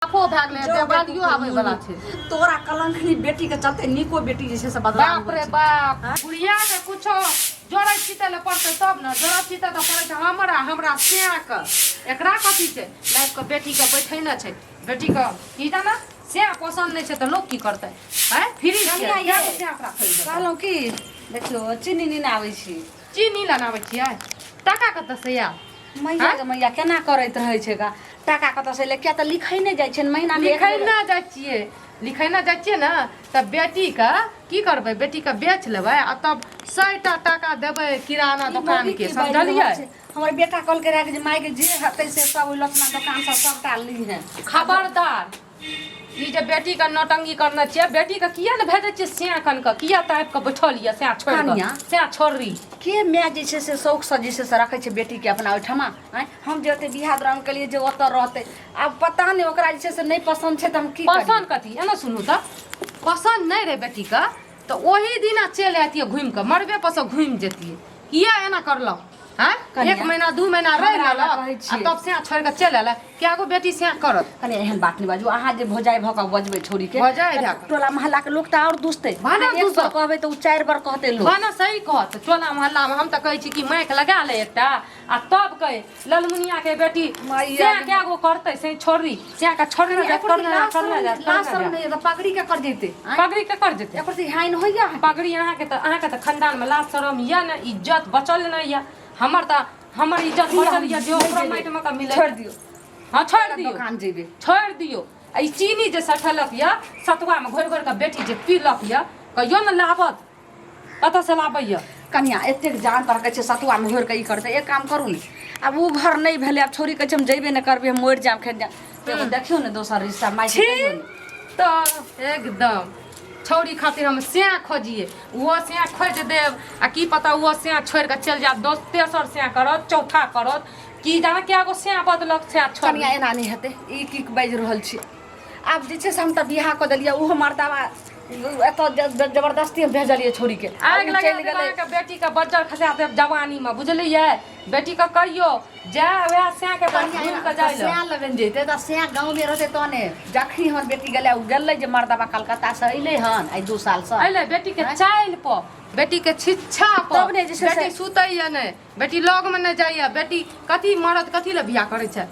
आफो भए गेलै देवालियो आबै वाला छै तोरा कलंकनी बेटी के चलते निको बेटी जे छै से बदनाम बाप रे बाप बुढ़िया के कुछो जोड़ै छितै ले पड़तै तब न जोड़ै छितै त पड़ै छै हमरा सेया के एकरा कथी छै लाइफ के बेटी के बैठैने छै बेटी के की जाना से पसंद नहीं छै त लोग की करतै हैं फ्री छै या से एकरा खरीद कहलौ की देखियो चीनी नीन आबै छी चीनी लानाबै छियै टाका कत से या मैया केना करैत रहै छै का टाका कत से ले क्या त लिखै नै जाय छै महीना में लिखै ना जाइ छियै न त बेटी के की करबै बेटी के बेच लेबै आ तब 100 टाका देबै किराना दुकान के समझलियै हमर बेटा कल के राख जे माय के जे हतै से सब लखना दुकान से सबटा ली है खबरदार ई जे बेटी का नौटंगी करना चाहिए बेटी का किया न भेजै छियै सेया कन के किया टाइप के बैठल लिया सेया छोड़ के सेया छोड़री के मैं जे छै से शौक से जे से रखै छै बेटी के अपना ओठमा हम जे ओते बियाह दान के लिए जे ओत रहतै अब पता नै ओकरा जे छै से नै पसंद छै त हम की पसंद कथी एना सुनू त पसंद नै रे बेटी का तो ओही दिना चल आतिए घूम के मरबे पर से घूम जेतिए किया एना करलो हैं 1 महीना 2 महीना रह लेला आ तब से छोड़ के चल आला क्या गो बेटी से करत कने एहन बात नै बाजू अहाँ जे भोजाई भक बजबै छोरी के भोजाई टोला मोहल्ला के लोग त और दुसते भाना एक बार कहबै त उ 4 बार कहते लोग भाना सही कहत टोला मोहल्ला में हम त कहै छी कि माइक लगा ले एकटा आ तब कहे ललमुनिया के बेटी से क्या गो करतै से छोरी से का छोड़ना करना लासर नै त पगड़ी के कर जैते पगड़ी के कर जेते एकर से हाइन होइया पगड़ी अहाँ के त खानदान में लाज शरम या न इज्जत बचल न या हमर इज्जत बचल या जो ओकरा माइट में का मिले छोड़ दियो हां छोड़ दियो दुकान जेबे छोड़ दियो ई चीनी जे सठलक या सतुआ में घोर घोर के बेटी जे पीलक या कहियो न लाभत कत से लाबैया कन्या एतेक जान पर कहै छै सतुआ में घोर के ई करते एक काम करू ने अब उ घर नै भेले अब छोरी कहै छै हम जेबे न करबे हम मोर जाम खेत जाम तो देखियो ने दोसर रिश्ता माई के कहियो ने तो एकदम छौरी खातिर हम सेया खोजिए वो सेया खोज देव आ की पता वो सेया छोड़ के चल जा दोस्त तेसर सेया करत चौथा करत की जाने क्या गो सेया बदलक सेया छोड़ कन्या एना नै हेते ई की बाज रहल छी आब जे छै से हम त बियाह क देलिए ओहो मर्दावा एत जबरदस्ती हम भेजलिए छोरी के आग लगा गेलै के बेटी के बज्जर खसा दे जवानी में बुझलिए बेटी का कहियो जा वह सेया के घूम के जाय सेया लगन जेते त सेया गांव में रहते तने जखनी हमर बेटी गेले उ गेलै जे मर्दावा कलकत्ता से अइले हन आई 2 साल से अइले बेटी के चाइल प बेटी के छिच्छा प तब ने जे छै बेटी सुतैया नै बेटी लग में न जाइया बेटी कथी मरद कथी ले बियाह करै छै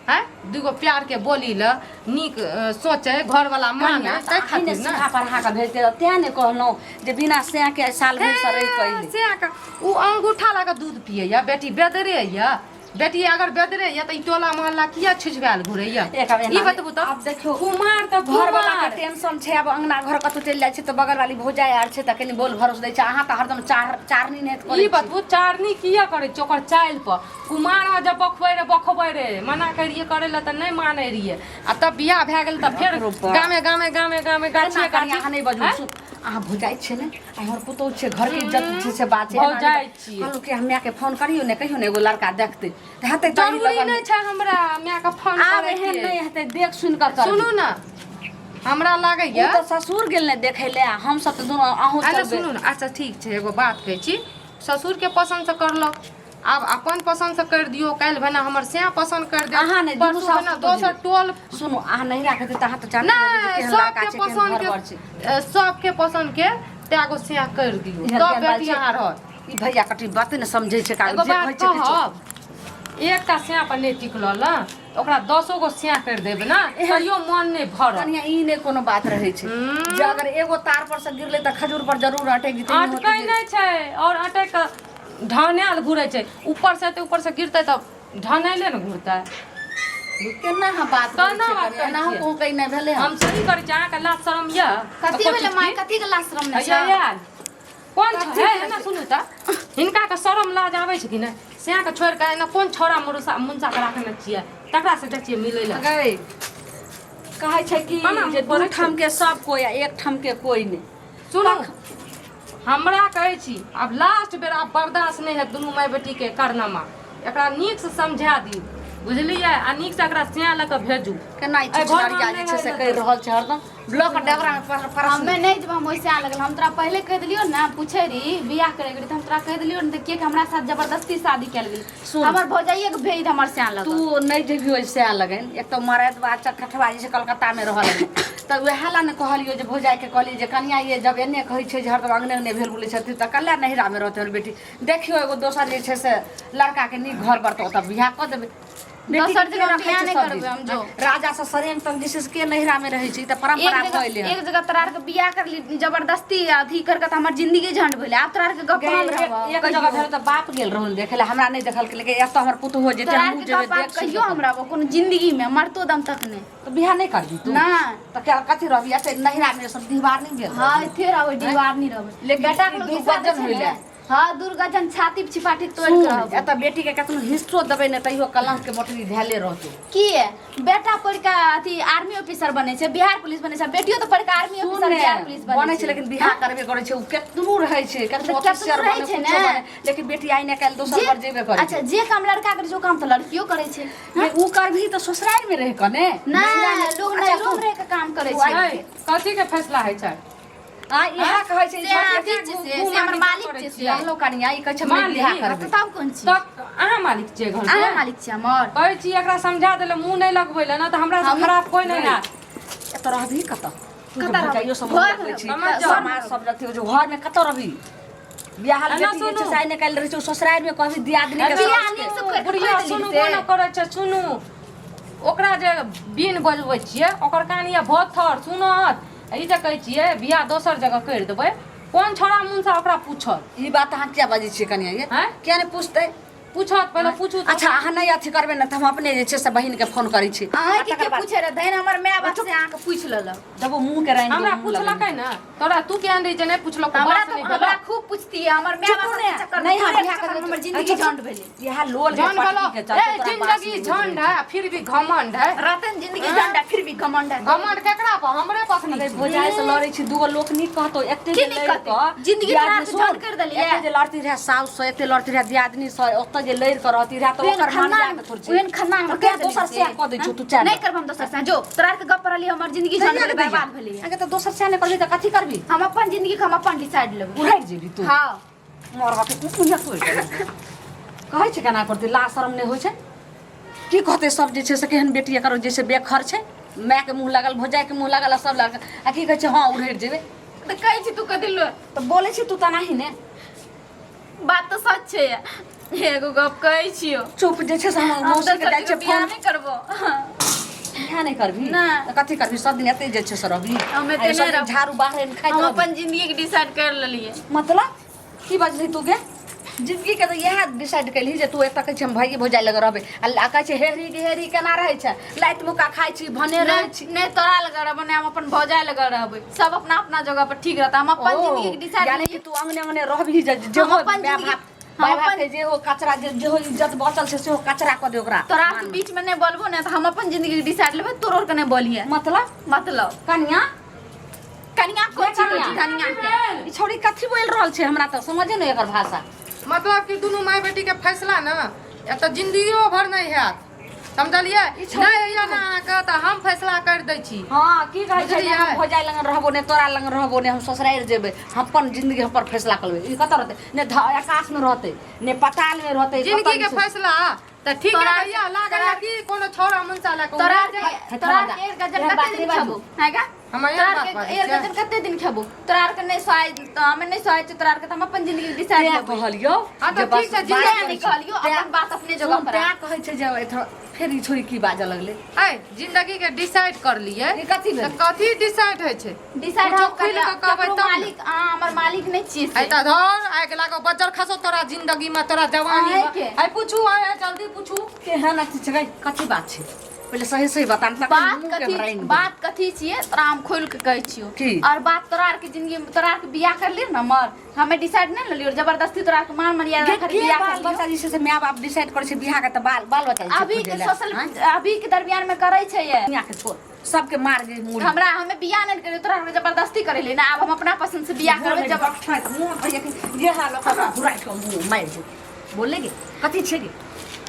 हैं दुगो प्यार के बोली ल नीक सोचे घर वाला माने तै खातिर न सीधा पढ़ा के भेजते त्या ने कहलो जे बिना सेया के साल भर से रह कइले सेया का उ अंगूठा लगा दूध पिए या बेटी बेदरे या बेटी अगर बेदरे या त ई टोला मोहल्ला किया छिछवाल घुरे या ई बतबू त अब देखियो कुमार त घर वाला के टेंशन छै अब अंगना घर कतौ चल जाय छै त बगल वाली भौजाई आर छै त कनी बोल भरोस दै छै अहाँ त हरदम चारनी नेत करे ई बतबू चारनी किया करे चोकर चाइल प कुमार जब बखबै रे मना करिए करे ल त नै माने रिए आ तब बियाह भए गेल त फिर गामे गाछे काछे अहाँ नै बजू अहाँ भौजाई छै ने हमर पुतौ छै घर के इज्जत छै से बात छै भौजाई छी कहलु कि हम के फोन करियो ने कहियो ने एगो लड़का देखते हेतै त जरूरी नै छै हमरा माय के फोन करे के एहन नै हेतै देख सुन के कर सुनू ना हमरा लागैया त ससुर गेल ने देखै ले हम सब त दोनों अहू चलबे सुनू ना अच्छा ठीक छै एगो बात कहै छी ससुर के पसंद से करलो अब अपन पसंद से कर दियो काल भना हमर सेया पसंद कर दे अहाँ ने दोसर टोल सुनो अहाँ नहीं राखते त अहाँ त जानते नहीं सबके पसंद के त्यागो सेया कर दियो तब बेटी यहाँ रह ई भैया कटी बात न समझै छै का जे कहै छै एकटा सेया पर नै टिकलो ल ओकरा 10 गो सेया कर देबे ना कहियो मन नै भर कनिया ई नै कोनो बात रहै छै जे अगर एगो तार पर से गिरले त खजूर पर जरूर अटक जेतै अटकै नै छै और अटक ढानेल घुरै छै ऊपर से गिरतै त ढानेले न घुरतै केना हम बात करै ना हम कहि नै भेले हम सही करै छी अहाँ के लाज शरम या कथि भेले माय कथि के लाज शरम नै छै कोन छै एना सुनू त हिनका के शरम लाज आबै छै कि नै सेया के छोड़ के एना कोन छोरा मुंसा के राखने छियै तकरा से देखिए मिलै ल गए कहै छै कि जे दू ठम के सब कोई एक ठम के कोई नै सुनो हमरा कहै छी अब लास्ट बेर आप बर्दाश्त नहीं है दुनू माय बेटी के करनामा एकरा नीक से समझा दी बुझलियै आ नीक से एकरा सिया ल के भेजू केना ई चिचड़िया जे छै से कहि रहल छै हरदम ब्लॉक डगरा में परस हमें नहीं जब हम वैसे लगल हम तोरा पहले कह दिलियो ना पूछे रही बियाह करे गरी त हम तोरा कह दिलियो न के हमरा साथ जबरदस्ती शादी कैल गेल हमर भौजाइए के भेज हमर से लग तू नहीं जेबी वैसे लगन एक तो मरद बात ठठबाजी से कलकत्ता में रहल त वएह ला ने कहलियो जे भौजाई के कहली जे कनिया ये जब एने कहै छै जे हरदम अंगने अंगने भेल बोलै छथि त कल्ला नहिरा में रहते बेटी देखियो एगो दोसर जे छै से लड़का के नीक घर बरतो त बियाह क देबे दोसर जगह बियाह नहीं करबे हम जो राजा से सरेन तक जिस के नहिरा में रहै छै त परंपरा भइले एक जगह तोरा के बियाह कर ली जबरदस्ती अथी करके त हमर जिंदगी झंड भेले अब तोरा के गप हम रहब एक जगह भेल त बाप गेल रहल देखे ला हमरा नहीं देखल के लेकिन एत हमर पुत हो जेते हम जेबे देख कहियो हमरा कोनो जिंदगी में मरतो दम तक नहीं तो बियाह नहीं करबी तू ना त क्या कथि रहबी एते नहिरा में सब दीवार नहीं भेल हां थे रहबे दीवार नहीं रहबे लेकिन बेटा के लोग वजन होइले हां दुर्गजन छाती छिपाटी तोड़ के रहब एत बेटी के कतनो हिस्सो देबे न तइयो कलंक के मोटरी धैले रहतो की है बेटा पढ़ के अथी आर्मी ऑफिसर बने छै बिहार पुलिस बने छै बेटियो तो पढ़ के आर्मी ऑफिसर बिहार पुलिस बने छै लेकिन बियाह करबे करे छै उ केतनो रहै छै कतनो ऑफिसर बने छै ना लेकिन बेटी आइ ने काल दोसर पर जेबे करे अच्छा जे काम लड़का करे छै ओ काम तो लड़कियो करे छै उ करभी त ससुराल में रह कने ना लोग नहीं लोग रह के काम करे छै कथी के फैसला है छै आ इहा कहै छै से हमर मालिक छै से हम लोग कनिया ई कहै छै हम बियाह करबे तब कोन छी तब अहाँ मालिक छियै घर अहाँ के मालिक छी हमर कहै छी एकरा समझा देले मुंह नहीं लगबै ले ना त हमरा से खराब कोई नहीं ना एत रहबी कत कतऽ कहियो रहबी? समझ घर लगै में छी रहबी। समाज सब रखियो जो घर में कत रहबी बियाह ना बेटी सुनू। जे छै ने काल रहै छै ससुराल में कहबी दियादनी के बियाह सास नीक के से कर बुढ़िया सुनू कोन करै छै सुनू ओकरा जे बीन बजबै छियै ओकर कहानी भथर सुनत ई जे कहै छियै बियाह दोसर जगह कर देबै कोन छोड़ा मुंह से ओकरा पूछत ई बात अहाँ क्या बाजै छियै कनिया ये हैं क्या ने पूछतै पूछत पहले पूछू तो अच्छा अहाँ नहीं अथी करबे न त हम अपने जे छै से बहिन के फोन करै छी अहाँ के पूछे रे धैन हमर माय बाप से अहाँ के पूछ लेला जब वो मुंह के राइन हमरा पूछलकै ना तोरा तू के आंधी जे नहीं पूछलक हमरा बात तो नहीं हमरा भेल खूब पूछती है हमर माय बाप के चक्कर नहीं में हम बियाह चक्कर में कर हमर जिंदगी झंड भेले यह लोल झंड के बोलो पटकी के चलते तोरा बात जिंदगी झंड है फिर भी घमंड है रतन जिंदगी झंड है फिर भी घमंड है घमंड केकरा पर हमरे पास नहीं छै। भोजाई से लड़ै छी दूगो लोक नी कहतो एते की जे नहीं लड़ कहते? क जिंदगी तोरा से झंड कर देलियै। एते जे लड़ती रहे साउस से एते लड़ती रहे दियादनी से ओत जे लड़ के रहती रहे तो ओकर मन जाके थोड़ छी ओहन खानदान में क्या कर दोसर से क दै छु तू चाह नहीं करब हम दोसर से जो तोरा के गप रहली हमर जिंदगी झंड भेले बर्बाद भेले अगे तो दोसर से ने करबी त कथि करबी हम अपन जिंदगी के हम अपन डिसाइड लेब उड़ाइ जेबी तू हां मोर हाथ तू कुनिया कोइ कहै छै केना करती ला शरम नहीं होय छै की कहते सब जे छै से केहन बेटी करो जैसे बेखर छै माय के मुंह लागल भोजाई के मुंह लागल सब लागल आ की कहै छै हां उड़ैर जेबे तो कहै छी तू कथि लो तो बोले छी तू त नाही ने बात तो सच छै एगो गप कहै छियो चुप जे छै से हम हम मौसी के दोसर जाइ के छै बियाह फोन नहीं करबो बियाह नहीं करबी ना। त कथि करबी सब दिन एते जे छै से रहबी हम एते आ ई सब नहीं दिन रहब। झाड़ू बाहर खाइत हम रहबी अपन जिंदगी के डिसाइड कर लेलिए मतलब की बजली तू गे जिंदगी के तो यह डिसाइड कैली जे तू एत कहै छै हम भाई भोजाई लग रहबे आ कहै छै हेरी केना रहै छै लाइत मुका खाइ छी भने रहै छी नहीं तोरा लगा रहब नहीं हम अपन भौजाई लगा रहबै सब अपना अपना जगह पर ठीक रहता हम अपन जिंदगी के डिसाइड यानी कि तू अंगने अंगने रहबी जे हम हो अपन बाप जिंदगी- बाप हम बाप अपन- के जे हो कचरा जे हो इज्जत बचल छै सेहो कचरा क दे ओकरा तोरा के बीच में नहीं बोलबो ना तो हम अपन जिंदगी के डिसाइड लेबै तोरो के नहीं बोलिए मतलब कनिया कनिया को कनिया। कनिया के ई छोरी कथी बोल रहल छै हमरा त समझे नहीं एकर भाषा मतलब कि दुनू माय बेटी के फैसला ना या तो जिंदगियो भर नहीं हैत समझलिए नहीं या ना अहाँके त हम फैसला कर दै छी हां की कहै छै बुझलियै? हम भोजाई लंग रहबो ने तोरा लंग रहबो ने हम ससुराल जेबै हम अपन जिंदगी हम पर फैसला करबे ई कत रहते ने आकाश में रहते ने पाताल में रहते जिंदगी के फैसला त ठीक तोरा- है भैया लागल है कि कोनो छोरा मुंसा ला के तोरा उड़ा दे। तोरा के एक गजन यह कते बात दिन नहीं खेबो हैगा हम यही तोरा बात के बाजै एक छियै। गजन कते दिन खेबो तोरा के नहीं सोआय तो हमें नहीं सोआय तोरा के हम अपन जिंदगी के डिसाइड क्या लेबै कहलियो हाँ तो जे बस ठीक छै, बात जिंदगी करै नहीं छै। कहलियो तें- अपन बात अपने जगह पर तें कहै छै जे फेर ई छोरी की बाजऽ लगले है जिंदगी के डिसाइड कर लिए ई कथी भेल? त कथी डिसाइड होइ छै डिसाइड कुछो हम खुलि कर के कहबै तब ने। मालिक हमर मालिक नहीं छियै आई से त धर आइ के लागो बज्जर खसो तोरा जिंदगी में तोरा जवानी आइ में के। आई पूछू आई जल्दी पूछू केहन अथी छै कथी बात छै पहिले सही सही बता न बात कथी छियै तोरा हम खोल के कहै छियो की? और बात तोरा के जिंदगी में तोरा के बियाह कर लियो न मर हमें डिसाइड नहीं लेलियो जबरदस्ती तोरा के मान मर्यादा कर बियाह कर बाल लियो बच्चा जैसे से माय बाप डिसाइड करे छै बियाह के त बाल बच्चा अभी के सोशल अभी के दरमियान में करे छै ये दुनिया के छोड़ सबके मार जे मुड़ी हमरा हमें बियाह नहीं करियो तोरा के जबरदस्ती करे ले ना अब हम अपना पसंद से बियाह करबे मुंह भैया के ये हाल का घुराई के मुंह मार दे बोले गे कथी छै गे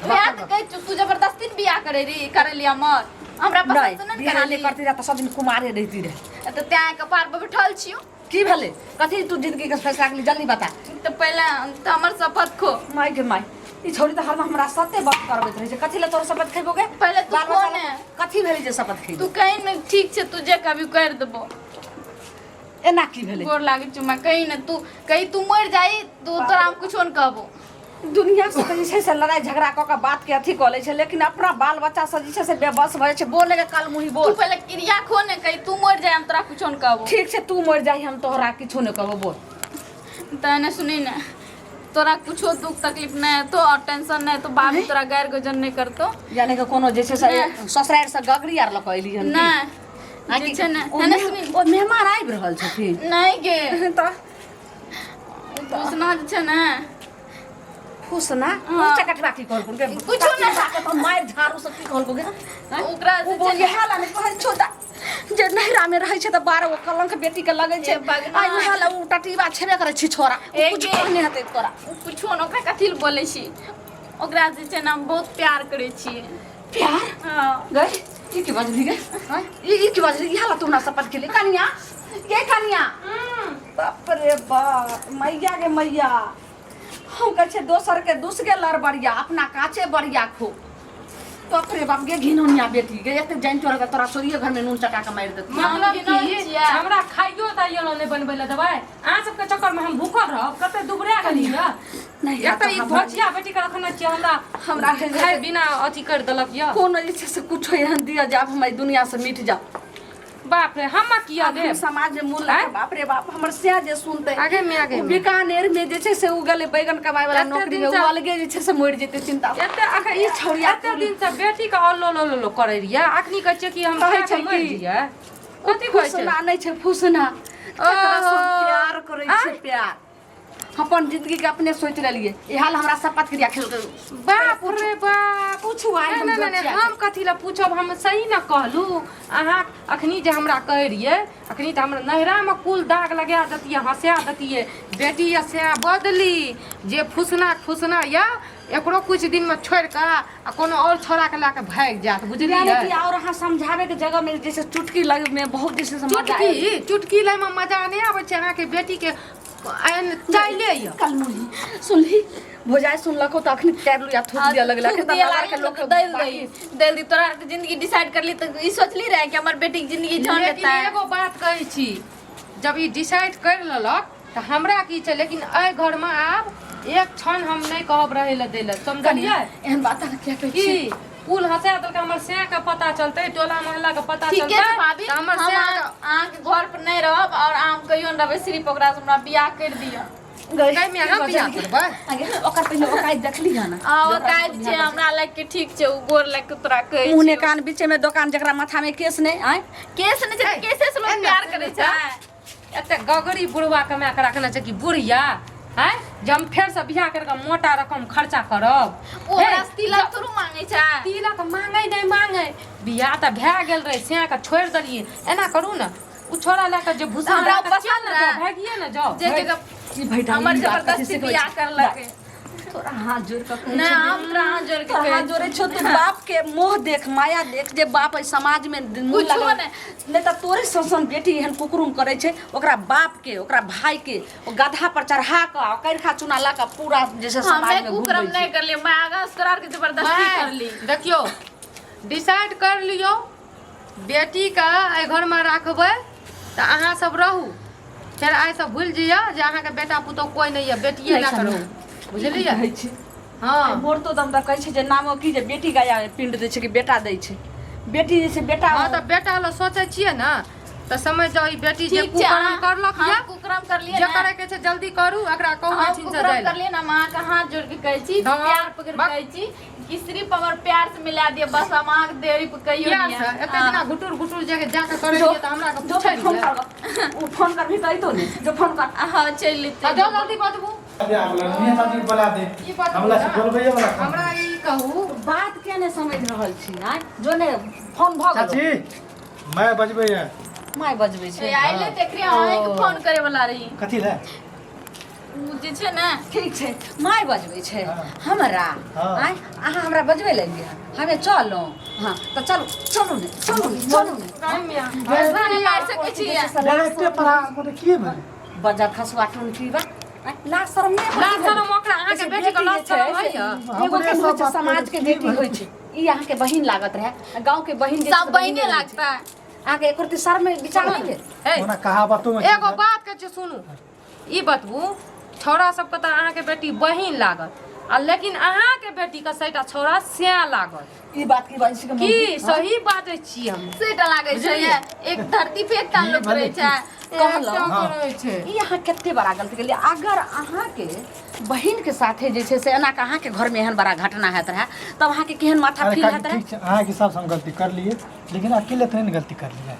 बियाह तो कह तू जबरदस्ती बियाह करे री करे लिया मत हमरा पसंद नहीं नहीं बियाह करे नहीं करती रह त सब दिन कुमारे रहती रहे तो त्या कपार पर बैठल छियो की भेले कथी तू जिंदगी के फैसला के लिए जल्दी बता तो पहले तो हमर शपथ खो माय के माय ई छोड़ी त हरदम हमरा सत्य बात करबैत रहे छै कथी ले तोर शपथ खैबोगे पहले तू बाल कौन बच्चा है? कथी भेले जे शपथ खैबो तू कहीं न ठीक छे तुझे कभी कर देबो एना की भेले गोर लागे चुमा कहीं न तू मर जाई तू तोरा हम कुछो न कहबो दुनिया से जे छै से लड़ाई झगड़ा क के बात के अथी क ले छै लेकिन अपना बाल बच्चा से जे छै से बेबस भ छै बोले के काल मुही तू बोल पहले क्रिया खो ने कहीं तू मर जाए हम तोरा कुछो न कहबो ठीक छै तू मर जाई हम तोहरा किछो न कहबो बोल तने सुनी ना तोरा कुछो दुख तकलीफ नहीं है तो और टेंशन नहीं तो बाबू तोरा गैर गुजर नहीं करतो यानी कि कोनो जे छै से ससुराल से गगरी आर ल कहली हन नहीं जे छै ना तने सुनी ओ मेहमान आबि रहल छथिन नहीं गे त उसना जे छै ना फुसना हाँ। उच्च कटवा की कहल के कुछो ना तो मार झाड़ू से की कहल के ओकरा उ से बोल छै ना हाला ने कहै छोटा जे नहिरा में रहै छै त 12 गो कलंक बेटी के लगै छै ए भगवान। आई हाला उ टटीबा छेबे करै छी छोरा ए कुछ गे। कहने हते तोरा कुछो न ओकरा कथी ल बोलै छी ओकरा जे छै ना हम बहुत प्यार करै छियै प्यार हां गई ई की बाजली गे हां ई की बाजली ई हाला तू ना शपथ के लिए कनिया के कनिया बाप रे बाप मैया गे मैया हम कह छे दोसर के दुस के लड़ बढ़िया अपना काचे बढ़िया खो बाप रे बाप गे घिनोनिया बेटी गे एते जान चोरा के तोरा सोरिये घर में नून चटा के मार देती मतलब गिनल कि छियै। हमरा खाइयो ताइयो नहीं बनबै ले देबै अहाँ सबके चक्कर में हम भूखल रहब कते दुबरा गेली न नहीं एक त ई भजिया बेटी के रखने छियै हमरा खाए बिना अथी कर देलक य कोनो जे छै से कुछ एहन दिया जाब हम दुनिया से मिट जा बाप रे हम किया हम दे समाज में मूल लगे, बाप रे बाप हमर से जे सुनते आगे में उ बीकानेर में जे छै से उ गेले बैगन कमाए वाला एते नौकरी दिन में से- उ अलगे जे छै से मर जेते चिंता एते अखन ई छौरिया एते दिन से बेटी के अल्लो लो लो करे रिया अखनी कहै छै कि हम कहै खा छै के मर कि- जियै कथी कहै छै फुसना नहीं छै फुसना एकरा से प्यार करे छै आय। प्यार अपन जिंदगी के अपने सोच लेलिए ई हाल हमरा शपथ क्रिया खेल के बाप रे बाप पूछू आइ हम नहीं, नहीं, हम कथी ला पूछब हम सही न कहलू अहाँ अखनी जे हमरा कह रहिए अखनी तो हमरा नहरा में कुल दाग लगा देतिए हंसा देतिए बेटी से बदली जे फुसना फुसना या एकरो कुछ दिन में छोड़ के आ कोनो और छोरा के लाके भाग जात यानी कि बुझलिए और अहाँ समझावे के जगह में जैसे चुटकी लगे में बहुत जैसे से मजा आए चुटकी चुटकी लै में मजा नहीं आबै छै अहाँ के बेटी के चाइले य कल मुही सुनली भोजाई सुनलको त अखनी कैर लिया थूक दिया लगला के के लोग दे दी तोरा के जिंदगी डिसाइड कर ली तो ई सोचली रहे कि हमर बेटी के जिंदगी जान लेकिन लेता है एगो बात कहै छी जब ई डिसाइड कर लेलक त हमरा की छै लेकिन एहि घर में आब एक क्षण हम नहीं कहब रहे ले देले समझलिए एहन बात क्या कहै की छी कुल हंसा देलक हमर से के पता चलते टोला मोहल्ला के पता ठीक चलते है भाभी त हमर हम से अहाँ के घर पर नहीं रहब और आम कहियो न रहबै सिर्फ ओकरा से हमरा बियाह कर दिया कहि में हम बियाह करबै आगे ओकर पहिले ओकाई देखली है ना आ ओ काज छै हमरा लग के ठीक छै उ गोर लग के तोरा कहै मुंह छै ने कान बीचे में दुकान जकरा माथा में केस नहीं आए केस नहीं छै केसे से लोग प्यार करे छै एते गगरी बुढ़वा कमा के रखना छै कि बुढ़िया हैं जे हम फेर से बियाह करके मोटा रकम खर्चा करब ओ रस्तीला थोड़ू मांगे छै तिलक मांगे नहीं मांगे बियाह त भए गेल रहे से के छोड़ देलिए एना करू न उ छोरा लेके जे भूसा हमरा लेके पसंद चल न रहे। जाओ भागिए न जाओ जे जगह ई भैटा हमर जबरदस्ती बियाह करलकै तोरा हाथ जोड़ के कहै नहीं छै हम तोरा हाथ जोड़ के तोरा कहै हाथ जोड़े छो तू बाप के मोह देख माया देख जे बाप समाज में मुंह कुछो लगा नहीं। नहीं त तोरे संसन बेटी एहन कुकुरुम करे छै ओकरा बाप के ओकरा भाई के ओ गधा पर चढ़ा के कैरखा चुना ला के पूरा जैसे समाज हमें में कुकरम घुमबै नहीं कर लिए मैं आगा तोरा के जबरदस्ती कर ली देखियो डिसाइड कर लियो बेटी का एहि घर में रखबै त अहाँ सब रहू फिर आइ सब भूल जइयो जे अहाँ के बेटा पुतौह कोई नहीं है बेटिए ला करो बुझलिए कहै छै हाँ मोर तो दम कहै छै जे नामो की जे बेटी गाया पिंड दै छै कि बेटा दै छै बेटी जे छै बेटा हाँ तो बेटा ला सोचे छिए ना तो समझ जाओ ई बेटी जे ठीक छै कुकर्म करलक हम या कुकरम कर लिए जे ना करे के छै जल्दी करू एकरा कहू हम मैथिन से कुकरम जाय कर लिए ना हम अहाँ के हाथ जोड़ के कहै छी हाँ, प्यार पकड़ के बस। कहै छी कि सिर्फ हमर प्यार से मिला दिए बस हम अहाँ के देरी पे कहियो प्यार नहीं से एते हाँ। दिना घुटुर घुटुर जाके जाके करे लिए त हमरा के जो पूछै फोन रहिए कर वो फोन कर भी कही तो नहीं जो फोन कर हाँ चल लेते जाओ जल्दी बजबू अबे आपला नहीं चाची बोला दे ई बजबू हमला से ना। बोलबे वाला काम। हमरा ई कहू बात क्या नहीं समझ रहल छी आय जो ने फोन भ गेल चाची मैं बजबे है माय बजबै छै आइले देख रही अहाँ के फोन करे वाला रही कथी ले उ जे छै ने ठीक छै माय बजबै छै हाँ। हमरा हाँ। आय अहाँ हमरा बजबै लेलियै हमे चलू हाँ तऽ चलू ने ऐसा नहीं मार सकै छियै डायरेक्टे पढ़ा मतलब की भेल बजार खसुआ टून पीबा लाज शरम नहि लाज शरम ओकरा अहाँके बेटी के लाज शरम होइए एगो के होइ छै समाज के बेटी होइ छै ई अहाँ के बहिन लागत रहे गांव के बहिन जे सब बहिने लागता आगे एक रति सर में विचार नहीं है हे, ओना कहावतो में एगो बात कहै छी सुनू ई बतबू छौड़ा सबके तऽ अहाँके बेटी बहिन लागत आ लेकिन अहाँके बेटी के सैटा छौड़ा स्या लागत ई बात की बंशी के की सही बाजै छी हम सेटा लागै छै ये एक धरती पे एक तान लोग रहै छै कहलहुँ हाँ। ई अहाँ कते बड़ा गलती केलिए अगर अहाँ के बहिन के साथे जे छै से एना के अहाँ के घर में एहन बड़ा घटना हैत रहे तब अहाँ के केहन माथा अरे फील हैत रहे ठीक छै अहाँ के हिसाब से हम गलती कर लिए लेकिन अकेले तो नहीं गलती कर लिया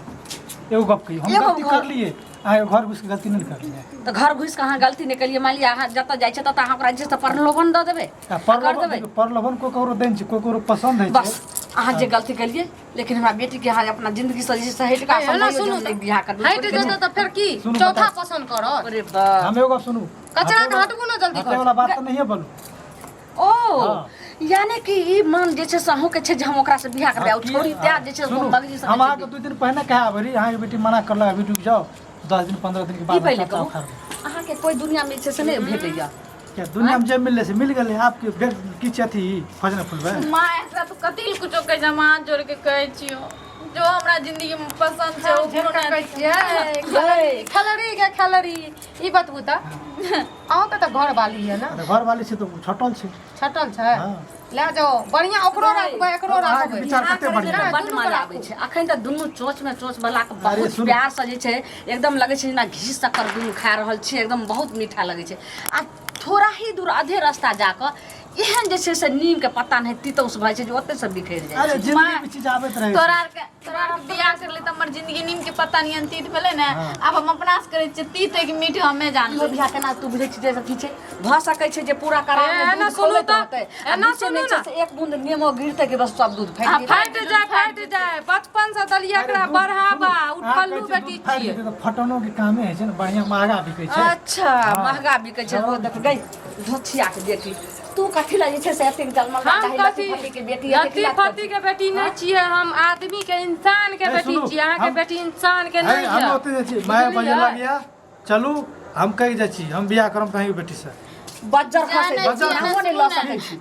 एगो गप कही हम एगो गलती घर- कर लिए अहाँ घर घुस के गलती नहीं कर लिया तो घर घुस के अहाँ गलती नहीं केलिए मान लिया अहाँ जतऽ जाइ छै ततऽ अहाँ ओकरा जे से प्रलोभन दऽ देबै कर देबै परलोभन को ककरो दैन छै कोकरो पसंद है बस अहाँ जे गलती केलिए लेकिन हमरा बेटी के अहाँ अपना जिंदगी से जे से हट का है ना, समझियो सुनू जे हम नहीं बियाह कर हट जेतै तऽ फेर की सुनू, चौथा बताउ। पसंद करत अरे बाप हम एगो गप सुनू कचरा के हटबू ना जल्दी हटे कर वाला बात तो नहीं है बोलू ओ हाँ। यानी कि ई मन जे छै से अहूँ के छै जे हम ओकरा से बियाह करबै हाँ, ओ छोड़ी त्या जे छै से सुनू, मगजी से हम अहाँ के 2 दिन पहले कहा भरी अहाँ के बेटी मना करला अभी रुक जाओ 10 दिन 15 दिन के ई बाद पहिले बच्चा कहू उखाड़ देब। अहाँ के कोई दुनिया में छै से नहीं भेटैया क्या दुनिया में जब मिलले से मिल गए आपके बेट की अथी फजने फुलबे माँ एकरा तो कथी ल कुछो कहै छै माँ जोड़ के कहै छियो जो हमरा जिंदगी में पसंद छै ओकरो ना खलरी के खलरी ई बतबू तऽ अहूँ के तऽ घर वाली है ना घर वाली से तो छटल छै छटल छै हाँ। ले जाओ बढ़िया ओकरो रखबै एकरो अहाँके रखबै विचार कते बढ़िया है। बड मजा आबै छै अखन तऽ दुनू चोच में चोच वाला के अरे बहुत सुनू। प्यार से जे छै एकदम लगे छै जेना घी शक्कर दुनू खा रहल छी एकदम बहुत मीठा लगे छै आ थोड़ा ही दूर आधे रास्ता जाकर एहन जे छै से नीम के पत्ता नहीं तीतौस भए छै जे ओते से बिखर जाइ अरे छै जिंदगी में चीज आबैत रहे तोरा आर के बियाह कर ले त हमर जिंदगी नीम के पत्ता नियन तीत भेलै ने हाँ। अब हम अपना से करे छियै तीत एक मीठ हमे जान इहो बियाह केना तू बुझै छी जैसे की छै भ सकै छै जे पूरा करार में एना दूध सुनू खौलैत तऽ, रहतै एना बीचे में सुनू छै ना। से एक बूंद नेमो गिरतै कि बस सब दूध आ फाटि जेतै फाटि जाए बचपन से दलिया एकरा बढ़ावा उठल्लू बेटी छियै फटनो के कामे है छै ने बढ़िया महंगा बिकै छै अच्छा महंगा बिकै छै वो देख गई धोछिया के बेटी तू कथी ला जे छै से एतेक जलमल हम चाही कथी लती फती के बेटी लती फती के बेटी नहीं छियै हम आदमी के इंसान के ए, बेटी सुनू, छियै अहाँ के हम- बेटी इंसान के है नहीं हम है ओते जाइ छी माय बजे बुझलियै? लगिया चलू हम कहि जाइ छी हम बियाह करब तहीं बेटी से बज्जर खसे जानै बज्जर छियै, हमो नहीं लऽ सकै छी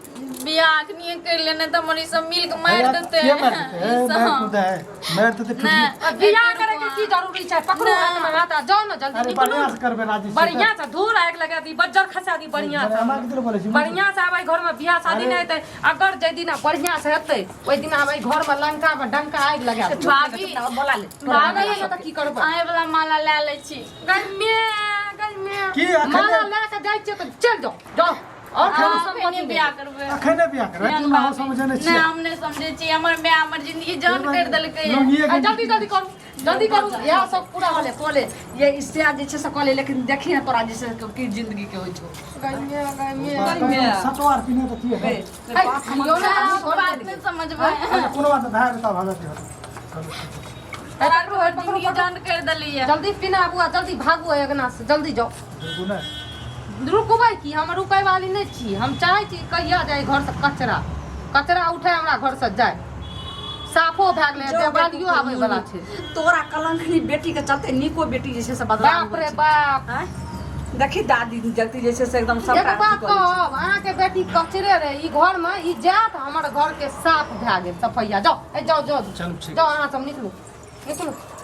बियाह अखनिए कर लेने त हमर ई सब मिल के मार भैया, देते के मार देते है मार खुदा है मार देते फिर ना अब बियाह करे के की जरूरी छै पकड़ू हाथ में हाथ आ जाओ ना जल्दी अरे निकलू बढ़िया से करबे राजी से बढ़िया से धूर आग लगा दी बज्जर खसा दी बढ़िया से हमरा किधर बोले छी बढ़िया से आबै घर में बियाह शादी अरे। नहीं हेतै अगर जै दिन बढ़िया से हेतै ओइ दिन आबै घर में लंका में डंका आग लगा दी भाभी बोला ले भागै है त की करबै आए वाला माला ले ले छी गन्ने गन्ने की अखन माला लेके जाइ छियै त चल जाओ जाओ और हम खाना सब अपने बियाह करबै अखन नहीं बियाह करे तू ना हो समझने ना छी हम नहीं समझे छी हमर बियाह हमर जिंदगी जान कर देलकै आ, जल्दी जल्दी करू यह सब पूरा बोले बोले ये इससे आज जे छै से कहले लेकिन देखिए तोरा जे छै की जिंदगी के होइ छौ गन्ने गन्ने सटवार पिने तो थी है खियो ना बात नहीं समझबै कोनो बात धार देता भागत जिंदगी जान कर देलिए जल्दी पिना बुआ जल्दी भागू एकना से जल्दी जाओ गुना रुकबै की हम रुकै वाली नहीं छी हम चाहै छी कहिया जाए घर से कचरा कचरा उठे हमरा घर से जाए साफो भए गेलै देवालियो आबै वाला छै तोरा कलंकनी बेटी के चलते निको बेटी जे छै से बदनाम बाप रे बाप देखी दादी जल्दी जे छै से एकदम एक सब बात कहब अहाँके बेटी कचरे रहे ई घर में ई जात हमर घर के साफ भए गेल सफैया जाओ ए जाओ जाओ चलू ठीक जाओ अहाँ सब निकलू निकलू